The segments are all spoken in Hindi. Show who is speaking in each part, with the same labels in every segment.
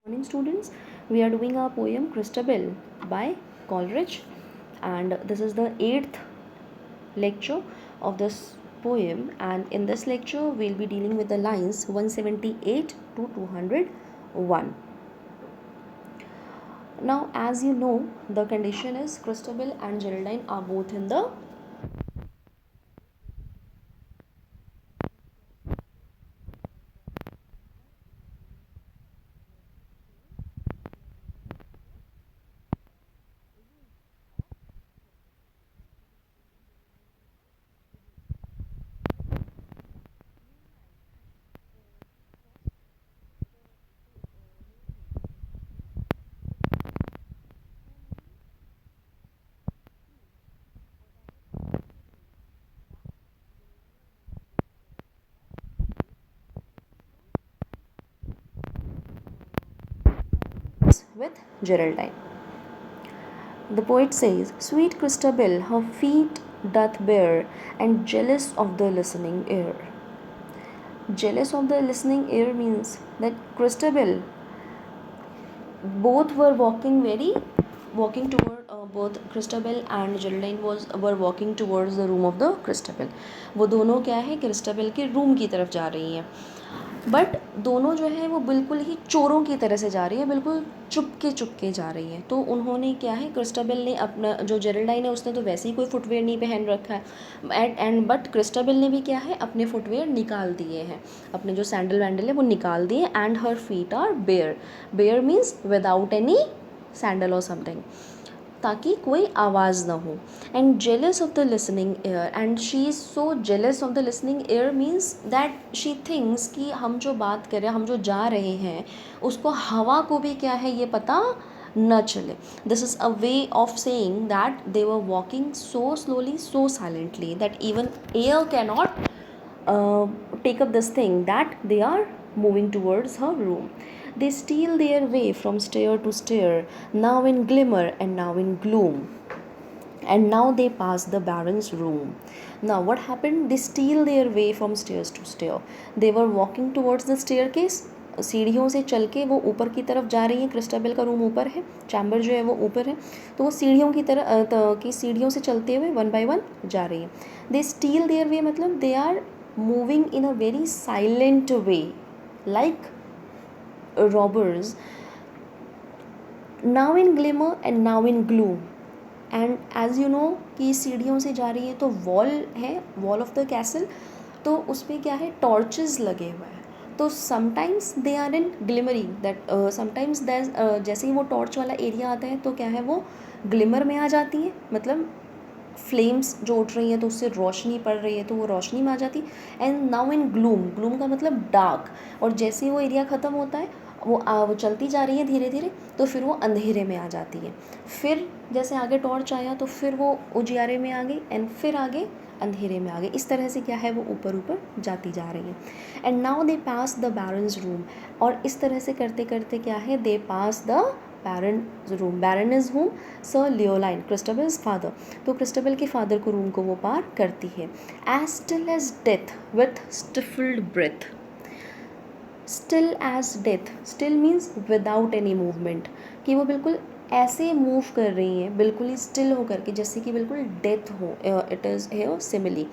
Speaker 1: Morning students, we are doing our poem Christabel by Coleridge, and this is the 8th lecture of this poem, and in this lecture we'll be dealing with the lines 178 to 201. Now, as you know, the condition is Christabel and Geraldine are both in the with Geraldine. The poet says, Sweet Christabel, her feet doth bear, and jealous of the listening ear. Jealous of the listening ear means that Christabel, both were walking toward both Christabel and Geraldine were walking towards the room of the Christabel. वो दोनों क्या है, क्रिस्टबेल के रूम की तरफ जा रही हैं, बट दोनों जो है वो बिल्कुल ही चोरों की तरह से जा रही है, बिल्कुल चुपके जा रही हैं. तो उन्होंने क्या है, क्रिस्टबेल ने अपना, जो जेरेल्डाइन है उसने तो वैसे ही कोई फुटवेयर नहीं पहन रखा है, एंड बट क्रिस्टबेल ने भी क्या है, अपने फुटवेयर निकाल दिए हैं, अपने जो सैंडल वैंडल है वो निकाल दिए. And her feet are bare. Bare means without any sandal और समथिंग, ताकि कोई आवाज़ ना हो. And jealous of the listening air, and she is so jealous of the listening air means that she thinks कि हम जो बात कर रहे हैं, हम जो जा रहे हैं, उसको हवा को भी क्या है ये पता न चले. This is a way of saying that they were walking so slowly, so silently that even air cannot take up this thing, that they are moving towards her room. They steal their way from stair to stair, now in glimmer and now in gloom. And now they pass the baron's room. Now what happened? They steal their way from stairs to stair. They were walking towards the staircase. सीढ़ियों से चल के वो ऊपर की तरफ जा रही है. क्रिस्टबेल का रूम ऊपर है, चैम्बर जो है वो ऊपर है, तो वो सीढ़ियों की तरह की सीढ़ियों से चलते हुए वन बाय वन जा रही है. दे स्टील देयर वे मतलब they are moving in a very silent way, like robbers. Now in glimmer and now in gloom. And as you know कि सीढ़ियों से जा रही है तो वॉल है, वॉल ऑफ द कैसल, तो उस पर क्या है, टॉर्चेस लगे हुए हैं. तो sometimes they are in glimmery, that sometimes जैसे ही वो टॉर्च वाला एरिया आता है तो क्या है, वो ग्लिमर में आ जाती है, मतलब फ्लेम्स जो उठ रही हैं तो उससे रोशनी पड़ रही है तो वो रोशनी में आ जाती. And now in gloom, gloom का मतलब डार्क, और जैसे ही वो एरिया ख़त्म होता है वो चलती जा रही है धीरे धीरे, तो फिर वो अंधेरे में आ जाती है. फिर जैसे आगे टॉर्च आया तो फिर वो उजियारे में आ गई, एंड फिर आगे अंधेरे में आ गई. इस तरह से क्या है, वो ऊपर ऊपर जाती जा रही है. And now they pass the baron's room, और इस तरह से करते करते क्या है, they pass the baron's room. Baron is home, sir Leoline, Christabel's father, तो क्रिस्टबेल के फादर को रूम को वो पार करती है. As still as death with stifled breath. Still as death, still means without any movement, कि वो बिल्कुल ऐसे मूव कर रही हैं, बिल्कुल ही स्टिल होकर के, जैसे कि बिल्कुल डेथ हो. इट इज़ है सिमिली,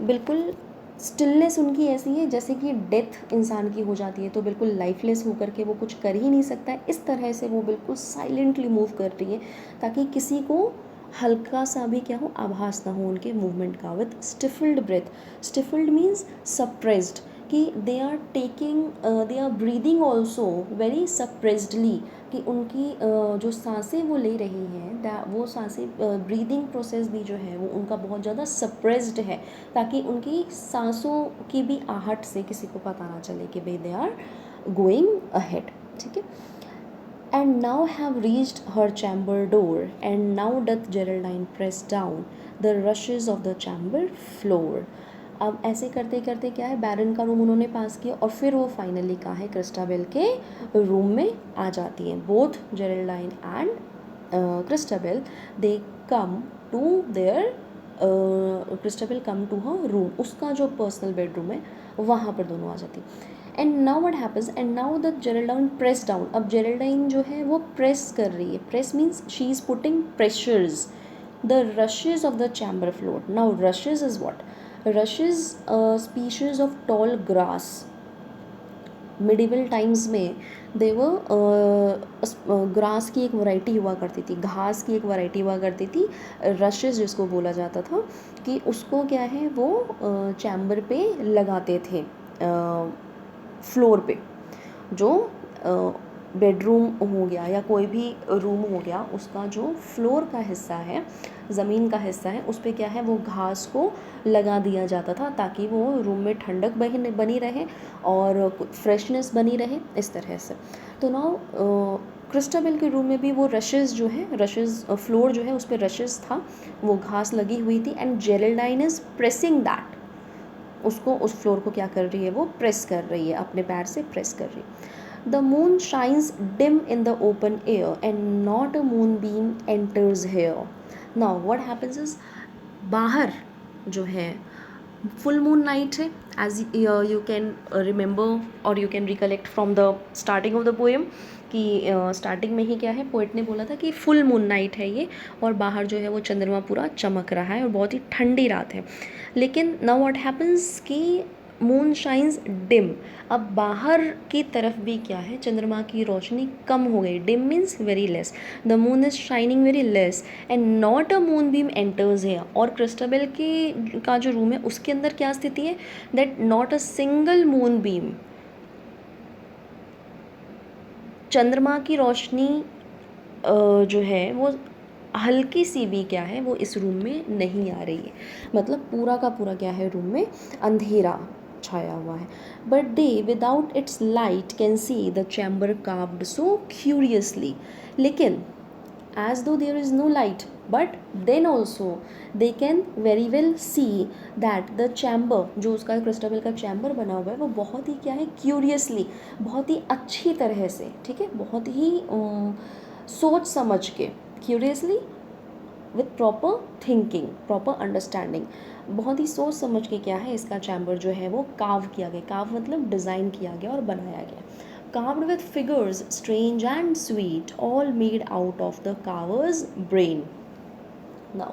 Speaker 1: बिल्कुल स्टिलनेस उनकी ऐसी है जैसे कि डेथ इंसान की हो जाती है, तो बिल्कुल लाइफलेस होकर के वो कुछ कर ही नहीं सकता है. इस तरह से वो बिल्कुल साइलेंटली मूव कर रही है, ताकि किसी को हल्का सा भी क्या हो, आभास ना हो उनके मूवमेंट का. With stifled breath, stifled means suppressed, कि they are taking, they are breathing also very suppressedly, कि उनकी जो सांसें वो ले रही हैं, वो सांसें, ब्रीदिंग प्रोसेस भी जो है वो उनका बहुत ज़्यादा सप्रेस्ड है, ताकि उनकी सांसों की भी आहट से किसी को पता ना चले कि भाई दे आर गोइंग अहेड. ठीक है. And now have reached her chamber door, and now doth Geraldine press down the rushes of the chamber floor. अब ऐसे करते करते क्या है, बैरन का रूम उन्होंने पास किया, और फिर वो फाइनली कहाँ है, क्रिस्टाबेल के रूम में आ जाती हैं. Both Geraldine and Christabel, they come to there, Christabel come to her room, उसका जो पर्सनल बेडरूम है वहाँ पर दोनों आ जाती. And now what happens, and now the Geraldine press down, अब जेरेल्डाइन जो है वो प्रेस कर रही है, press means she is putting pressures the rushes of the chamber floor. Now rushes is what? Rushes species of tall grass. Medieval times में देवर ग्रास की एक वैरायटी हुआ करती थी, घास की एक वैरायटी हुआ करती थी, रशेज जिसको बोला जाता था, कि उसको क्या है वो चैम्बर पे लगाते थे, फ्लोर पे. जो बेडरूम हो गया या कोई भी रूम हो गया, उसका जो फ्लोर का हिस्सा है, ज़मीन का हिस्सा है, उस पर क्या है वो घास को लगा दिया जाता था, ताकि वो रूम में ठंडक बनी रहे और फ्रेशनेस बनी रहे, इस तरह से. तो नाउ क्रिस्टाबेल के रूम में भी वो रशेज़ जो है, रशेज़ फ्लोर जो है उस पर रशेज़ था, वो घास लगी हुई थी. एंड जेरेल्डाइन इज़ प्रेसिंग दैट, उसको उस फ्लोर को क्या कर रही है वो प्रेस कर रही है, अपने पैर से प्रेस कर रही है. The moon shines dim in the open air and not a moonbeam enters here. Now what happens is, बाहर जो है फुल मून नाइट है, एज यू कैन रिमेंबर और you can recollect from the starting of the poem, कि स्टार्टिंग में ही क्या है पोएट ने बोला था कि फुल मून नाइट है ये, और बाहर जो है वो चंद्रमा पूरा चमक रहा है और बहुत ही ठंडी रात है. लेकिन नाउ व्हाट हैपन्स कि मून शाइन्स डिम, अब बाहर की तरफ भी क्या है चंद्रमा की रोशनी कम हो गई. Dim means very less, the moon is shining very less and not a moon beam enters here. और क्रिस्टाबेल की का जो रूम है उसके अंदर क्या स्थिति है, that not a single moon beam, चंद्रमा की रोशनी जो है वो हल्की सी भी क्या है वो इस रूम में नहीं आ रही है, मतलब पूरा का पूरा क्या है रूम में अंधेरा छाया हुआ है. But they without its light can see the chamber carved so curiously. लेकिन as though there is no light, but then also they can very well see that the chamber, जो उसका क्रिस्टाबेल का चैम्बर बना हुआ है वो बहुत ही क्या है क्यूरियसली, बहुत ही अच्छी तरह से, ठीक है, बहुत ही सोच समझ के, curiously with proper thinking, proper understanding, बहुत ही सोच समझ के क्या है इसका चैम्बर जो है वो कार्व किया गया. कार्व मतलब डिज़ाइन किया गया और बनाया गया. Carved with figures strange and sweet, all made out of the carver's brain. Now,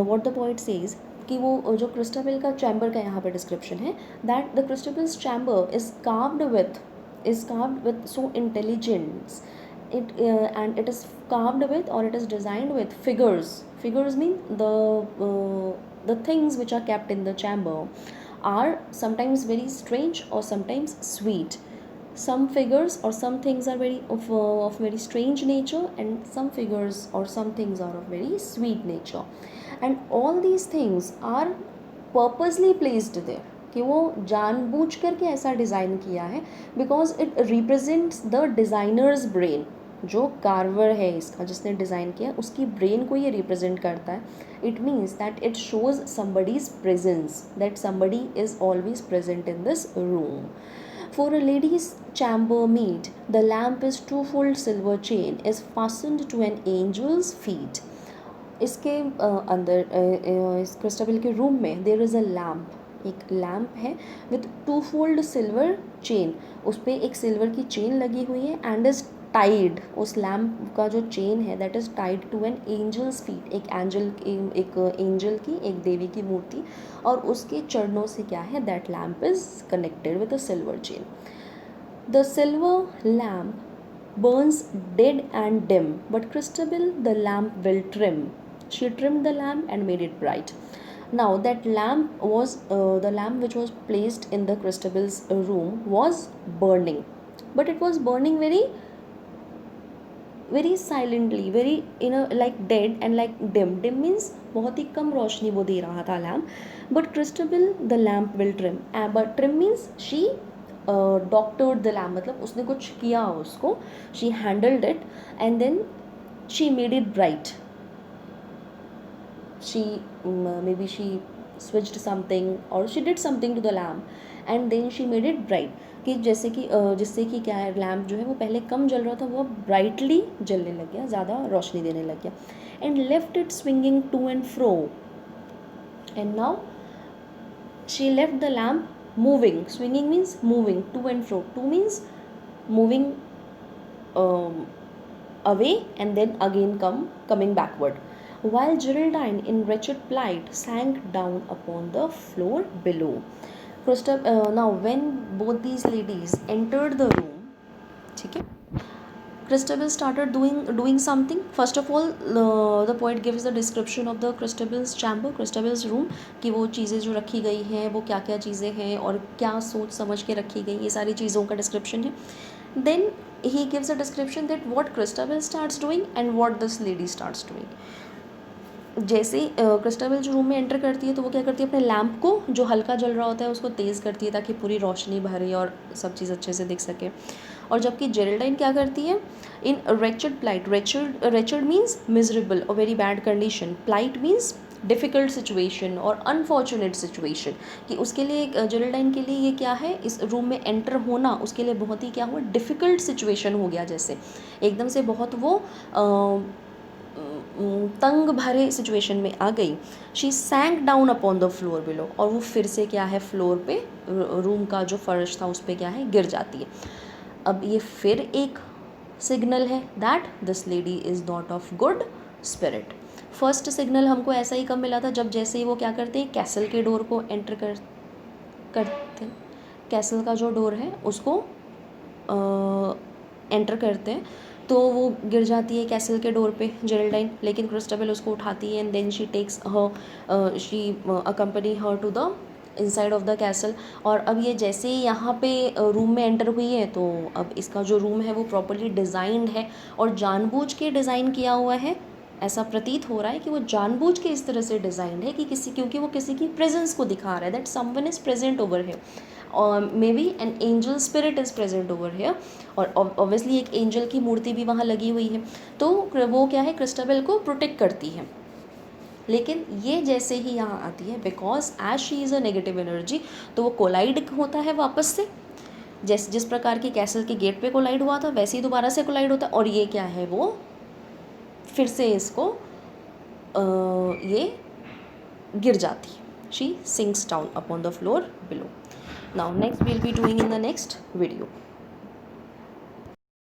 Speaker 1: what the poet says कि वो जो क्रिस्टाबेल का चैम्बर का यहाँ पे डिस्क्रिप्शन है, that the Christabel's chamber is carved with so intelligence, it and it is carved with, or it is designed with figures mean the things which are kept in the chamber are sometimes very strange or sometimes sweet. Some figures or some things are very of very strange nature, and some figures or some things are of very sweet nature, and all these things are purposely placed there, कि वो जानबूझ करके ऐसा डिज़ाइन किया है, because it represents the designers brain. जो कार्वर है इसका, जिसने डिज़ाइन किया, उसकी ब्रेन को ये रिप्रेजेंट करता है. It means that it shows somebody's presence, that somebody is always present in this room. For a lady's chamber meet, the lamp is two-fold silver chain is fastened to an angel's feet. इसके अंदर इस क्रिस्टाबेल के रूम में देयर इज़ अ लैम्प, एक लैम्प है with twofold silver chain, उस पर एक सिल्वर की चेन लगी हुई है, एंड इज टाइड, उस लैम्प का जो चेन है that is tied to an angel's feet, एक एंजल की, एक देवी की मूर्ति, और उसके चरणों से क्या है that lamp is connected with a silver chain. The silver lamp burns dead and dim, but Christabel the lamp will trim. She trimmed the lamp and made it bright. Now that lamp was the lamp which was placed in the Christabel's room was burning, but it was burning very silently, very like dead and like dim. Dim means बहुत ही कम रोशनी वो दे रहा था lamp. But Christabel the lamp will trim, but trim means she doctored the lamp, मतलब उसने कुछ किया उसको, she handled it and then she made it bright. She may be she switched something और she did something to the lamp and then she made it bright, कि जैसे कि जिससे कि क्या है लैम्प जो है वो पहले कम जल रहा था वो ब्राइटली जलने लग गया, ज़्यादा रोशनी देने लग गया. And left it swinging to and fro, and now she left the lamp moving. Swinging means moving to and fro. To means moving away and then again coming backward. While Geraldine, in wretched plight, sank down upon the floor below. Now when both these ladies entered the room, ठीक है, Christabel started doing something. First of all, the poet gives the description of the Christabel's chamber, Christabel's room, कि वो चीज़ें जो रखी गई हैं वो क्या क्या चीज़ें हैं और क्या सोच समझ के रखी गई, ये सारी चीज़ों का डिस्क्रिप्शन है. Then he gives a description that what Christabel starts doing and what this lady starts doing. जैसे क्रिस्टाबेल जो रूम में एंटर करती है तो वो क्या करती है, अपने लैम्प को जो हल्का जल रहा होता है उसको तेज़ करती है ताकि पूरी रोशनी भरे और सब चीज़ अच्छे से दिख सके. और जबकि जेरेल्डाइन क्या करती है, in wretched plight, wretched means miserable और very bad condition, plight means difficult situation और अनफॉर्चुनेट सिचुएशन, कि उसके लिए जेरेल्डाइन के लिए ये क्या है, इस रूम में एंटर होना उसके लिए बहुत ही क्या हुआ, डिफ़िकल्ट सिचुएशन हो गया, जैसे एकदम से बहुत वो तंग भरे सिचुएशन में आ गई. She sank down upon the floor below, और वो फिर से क्या है, फ्लोर पे, रूम का जो फर्श था उस पर क्या है, गिर जाती है. अब ये फिर एक सिग्नल है that this lady is not of good spirit. First signal हमको ऐसा ही कब मिला था, जब जैसे ही वो क्या करते हैं, कैसल के डोर को एंटर करते, कैसल का जो डोर है उसको एंटर करते हैं तो वो गिर जाती है कैसल के डोर पे जेरेल्डाइन, लेकिन क्रिस्टाबेल उसको उठाती है and then she takes her, she accompany her to the inside of the castle. और अब ये जैसे ही यहाँ पे रूम में एंटर हुई है तो अब इसका जो रूम है वो प्रॉपर्ली डिज़ाइंड है और जानबूझ के डिज़ाइन किया हुआ है. ऐसा प्रतीत हो रहा है कि वो जानबूझ के इस तरह से डिज़ाइंड है कि क्योंकि वो किसी की प्रेजेंस को दिखा रहा है, that someone is present over here, may be an angel spirit is present over here. और ऑब्वियसली एक एंजल की मूर्ति भी वहाँ लगी हुई है, तो वो क्या है, क्रिस्टाबेल को प्रोटेक्ट करती है. लेकिन ये जैसे ही यहाँ आती है, because as she is a negative energy, तो वो कोलाइड होता है वापस से, जिस प्रकार की कैसल के गेट पे कोलाइड हुआ था वैसे ही दोबारा से कोलाइड होता है. और ये क्या है, वो फिर से इसको ये गिर जाती है. She sinks down upon the floor below. Now next we'll be doing in the next video.